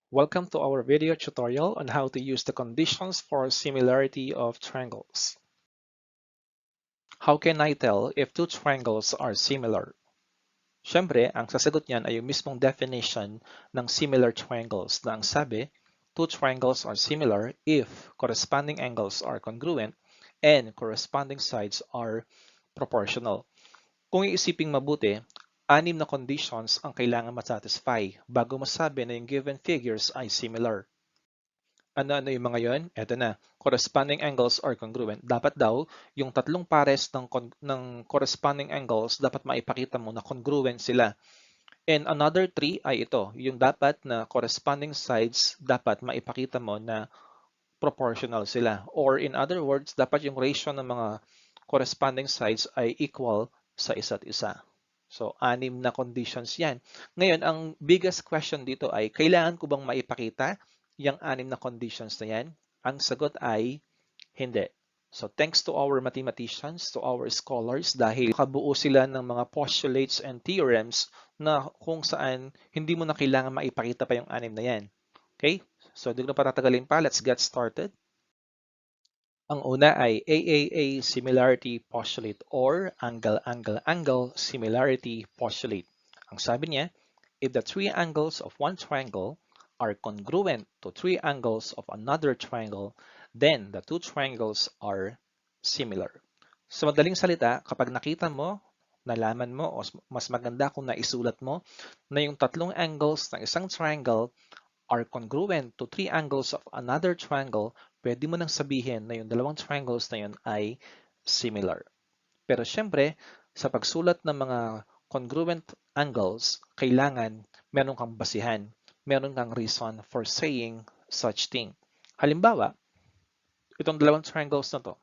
Welcome to our video tutorial on how to use the conditions for similarity of triangles. How can I tell if two triangles are similar? Siyempre, ang sasagot niyan ay yung mismong definition ng similar triangles na ang sabi, two triangles are similar if corresponding angles are congruent and corresponding sides are proportional. Kung iisiping mabuti, anim na conditions ang kailangan masatisfy bago masabi na yung given figures ay similar. Ano-ano yung mga yon? Eto na, corresponding angles are congruent. Dapat daw, yung tatlong pares ng corresponding angles, dapat maipakita mo na congruent sila. And another three ay ito, yung dapat na corresponding sides, dapat maipakita mo na proportional sila. Or in other words, dapat yung ratio ng mga corresponding sides ay equal sa isa't isa. So, anim na conditions yan. Ngayon, ang biggest question dito ay, kailangan ko bang maipakita yung anim na conditions na yan? Ang sagot ay, hindi. So, thanks to our mathematicians, to our scholars, dahil kabuo sila ng mga postulates and theorems na kung saan hindi mo na kailangan maipakita pa yung anim na yan. Okay? So, di ko na patatagalin pa. Let's get started. Ang una ay AAA similarity postulate or angle-angle-angle similarity postulate. Ang sabi niya, if the three angles of one triangle are congruent to three angles of another triangle, then the two triangles are similar. Sa madaling salita, kapag nakita mo, nalaman mo, o mas maganda kung naisulat mo, na yung tatlong angles ng isang triangle are congruent to three angles of another triangle, pwede mo nang sabihin na yung dalawang triangles na yun ay similar. Pero syempre, sa pagsulat ng mga congruent angles, kailangan meron kang basihan, meron kang reason for saying such thing. Halimbawa, itong dalawang triangles na to,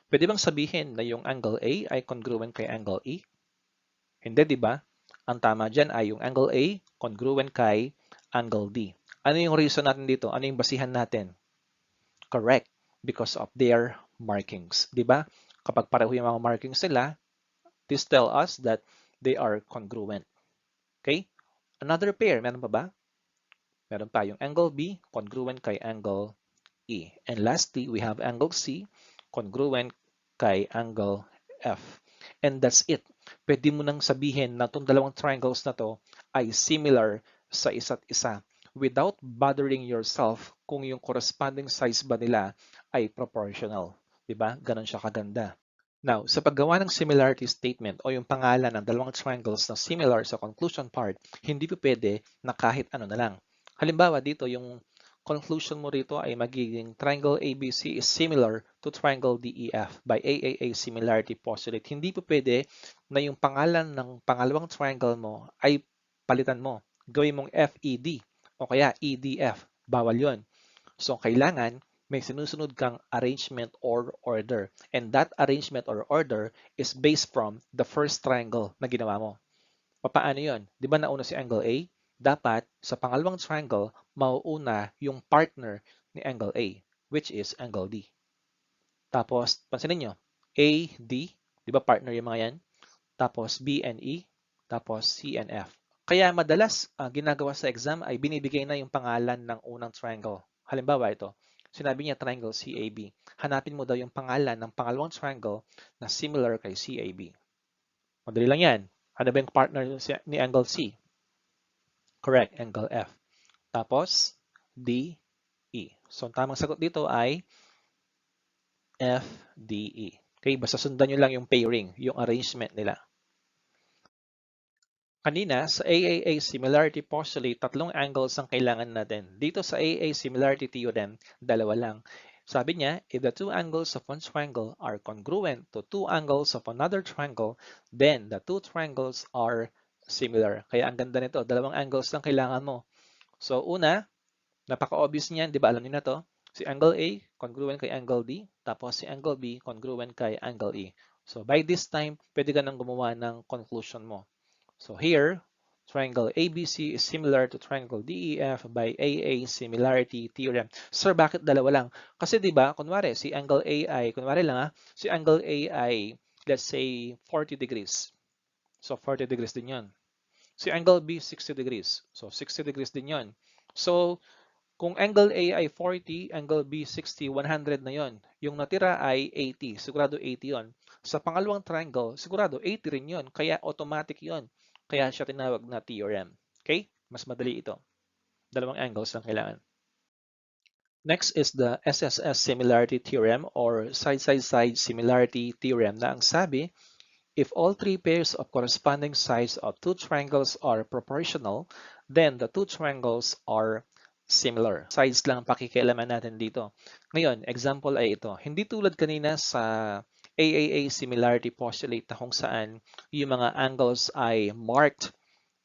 pwede bang sabihin na yung angle A ay congruent kay angle E? Hindi, di ba? Ang tama dyan ay yung angle A congruent kay angle D. Ano yung reason natin dito? Ano yung basihan natin? Correct, because of their markings. Di ba? Kapag pareho yung mga markings nila, this tell us that they are congruent. Okay? Another pair, meron pa ba? Meron pa yung angle B, congruent kay angle E. And lastly, we have angle C, congruent kay angle F. And that's it. Pwede mo nang sabihin na itong dalawang triangles na to ay similar sa isa't isa without bothering yourself kung yung corresponding size ba nila ay proportional. Diba? Ganon siya kaganda. Now, sa paggawa ng similarity statement o yung pangalan ng dalawang triangles na similar sa conclusion part, hindi po pwede na kahit ano na lang. Halimbawa dito, yung conclusion mo rito ay magiging triangle ABC is similar to triangle DEF by AAA similarity postulate. Hindi po pwede na yung pangalan ng pangalawang triangle mo ay palitan mo. Gawin mong FED o kaya EDF. Bawal yon. So, kailangan may sinusunod kang arrangement or order. And that arrangement or order is based from the first triangle na ginawa mo. Paano yun? Di ba nauna si angle A? Dapat sa pangalawang triangle, mauuna yung partner ni angle A, which is angle D. Tapos, pansinin nyo, A, D, di ba partner yung mga yan? Tapos B and E, tapos C and F. Kaya madalas ginagawa sa exam ay binibigay na yung pangalan ng unang triangle. Halimbawa ito, sinabi niya triangle CAB. Hanapin mo daw yung pangalan ng pangalawang triangle na similar kay CAB. Madali lang yan. Ano ba yung partner ni angle C? Correct, angle F. Tapos, D, E. So, ang tamang sagot dito ay F, D, E. Okay, basta sundan nyo lang yung pairing, yung arrangement nila. Kanina, sa AAA similarity postulate, tatlong angles ang kailangan natin. Dito sa AA similarity theorem, dalawa lang. Sabi niya, if the two angles of one triangle are congruent to two angles of another triangle, then the two triangles are similar. Kaya ang ganda nito, dalawang angles lang kailangan mo. So una, napaka-obvious niyan, di ba alam niyo na to? Si angle A, congruent kay angle D, tapos si angle B, congruent kay angle E. So by this time, pwede ka nang gumawa ng conclusion mo. So here, triangle ABC is similar to triangle DEF by AA similarity theorem. Sir, bakit dalawa lang? Kasi 'di ba, kunwari si angle A ay kunwari lang si angle A ay let's say 40 degrees. So 40 degrees din 'yon. Si angle B 60 degrees. So 60 degrees din 'yon. So, kung angle A ay 40, angle B 60, 100 na yon. Yung natira ay 80. Sigurado 80 yon. Sa pangalawang triangle, sigurado 80 rin yon. Kaya automatic yon. Kaya siya tinawag na theorem. Okay? Mas madali ito. Dalawang angles lang kailangan. Next is the SSS similarity theorem or side-side-side similarity theorem na ang sabi, if all three pairs of corresponding sides of two triangles are proportional, then the two triangles are similar. Sides lang ang pakikialaman natin dito. Ngayon, example ay ito. Hindi tulad kanina sa AAA similarity postulate na kung saan yung mga angles ay marked.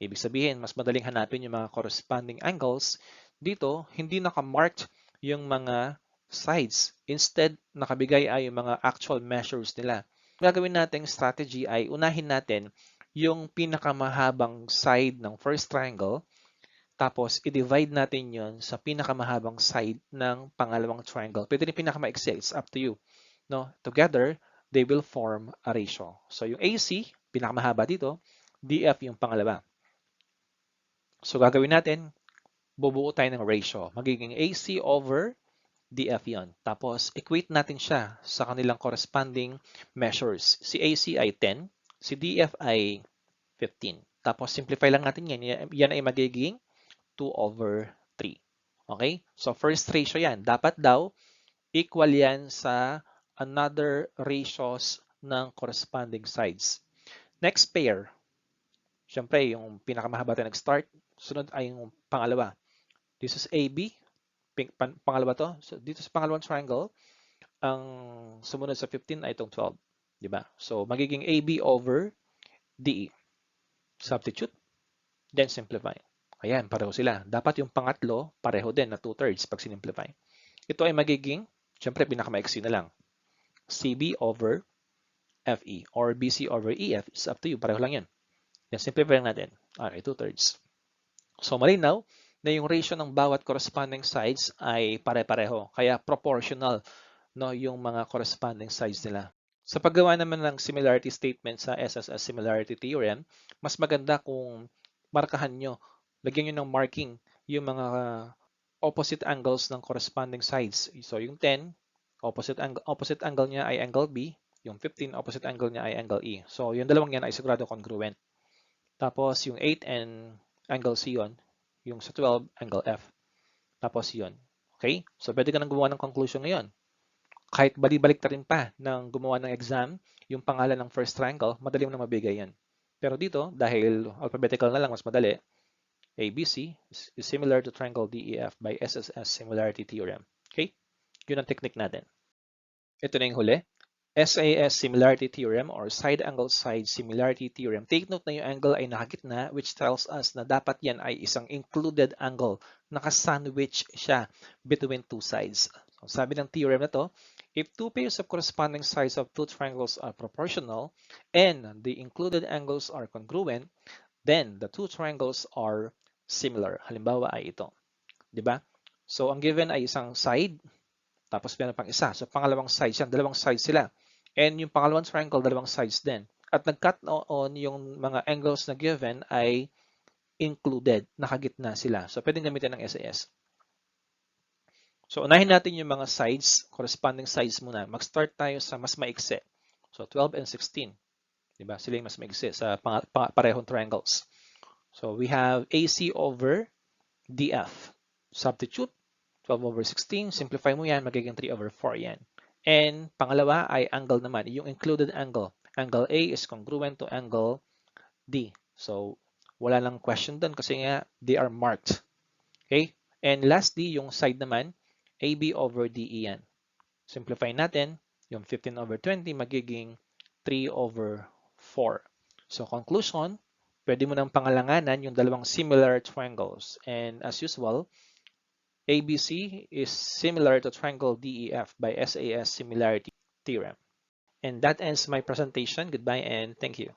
Ibig sabihin, mas madaling hanapin yung mga corresponding angles. Dito, hindi naka-marked yung mga sides. Instead, nakabigay ay yung mga actual measures nila. Gagawin nating strategy ay unahin natin yung pinakamahabang side ng first triangle, tapos i-divide natin yon sa pinakamahabang side ng pangalawang triangle. Pwede rin pinakamaiksi, it's up to you. No? Together, they will form a ratio. So yung AC, pinakamahaba dito, DF yung pangalawa. So gagawin natin, bubuo tayo ng ratio. Magiging AC over DF yon. Tapos equate natin siya sa kanilang corresponding measures. Si AC ay 10, si DF ay 15. Tapos simplify lang natin yan. Yan ay magiging 2 over 3. Okay? So first ratio yan. Dapat daw equal yan sa another ratios ng corresponding sides. Next pair. Siyempre, yung pinakamahaba tayo nag-start. Sunod ay yung pangalawa. This is AB. Pangalawa to. So dito sa pangalawang triangle, ang sumunod sa 15 ay itong 12. Diba? So magiging AB over DE. Substitute. Then simplify. Ayan, pareho sila. Dapat yung pangatlo, pareho din na 2/3 pag sinimplify. Ito ay magiging, syempre pinakamaiksi na lang. CB over FE or BC over EF is up to you. Pareho lang yan. Then simplify natin. Okay, 2/3. So malinaw na yung ratio ng bawat corresponding sides ay pare-pareho. Kaya proportional, no, yung mga corresponding sides nila. Sa paggawa naman ng similarity statement sa SSS similarity theorem, mas maganda kung markahan nyo, lagyan nyo ng marking yung mga opposite angles ng corresponding sides. So yung 10, opposite angle niya ay angle B, yung 15, opposite angle niya ay angle E. So yung dalawang yan ay sigurado congruent. Tapos yung 8 and angle C yun, yung sa 12, angle F. Tapos yun. Okay? So pwede ka nang gumawa ng conclusion ngayon. Kahit balik-balik rin pa ng gumawa ng exam, yung pangalan ng first triangle, madali mo na mabigay yan. Pero dito, dahil alphabetical na lang, mas madali, ABC is similar to triangle DEF by SSS similarity theorem. Okay? Yun ang technique natin. Ito na yung huli. SAS similarity theorem or side angle side similarity theorem. Take note na yung angle ay nakagitna, which tells us na dapat yan ay isang included angle. Naka-sandwich siya between two sides. So, sabi ng theorem na to, if two pairs of corresponding sides of two triangles are proportional and the included angles are congruent, then the two triangles are similar. Halimbawa ay ito. Diba? So, ang given ay isang side, tapos meron pang isa. So, pangalawang sides yan. Dalawang sides sila. And yung pangalawang triangle, dalawang sides din. At nag-cut on yung mga angles na given ay included. Nakagitna sila. So, pwedeng gamitin ng SAS. So, unahin natin yung mga sides, corresponding sides muna. Mag-start tayo sa mas maiksi. So, 12 and 16. Diba? Sila yung mas maiksi sa parehong triangles. So, we have AC over DF. Substitute. 12 over 16, simplify mo yan, magiging 3 over 4 yan. And pangalawa ay angle naman, yung included angle. Angle A is congruent to angle D. So, wala lang question doon kasi nga they are marked. Okay? And lastly, yung side naman, AB over DE yan. Simplify natin, yung 15 over 20 magiging 3 over 4. So, conclusion, pwede mo nang pangalanganan yung dalawang similar triangles. And as usual, ABC is similar to triangle DEF by SAS similarity theorem. And that ends my presentation. Goodbye and thank you.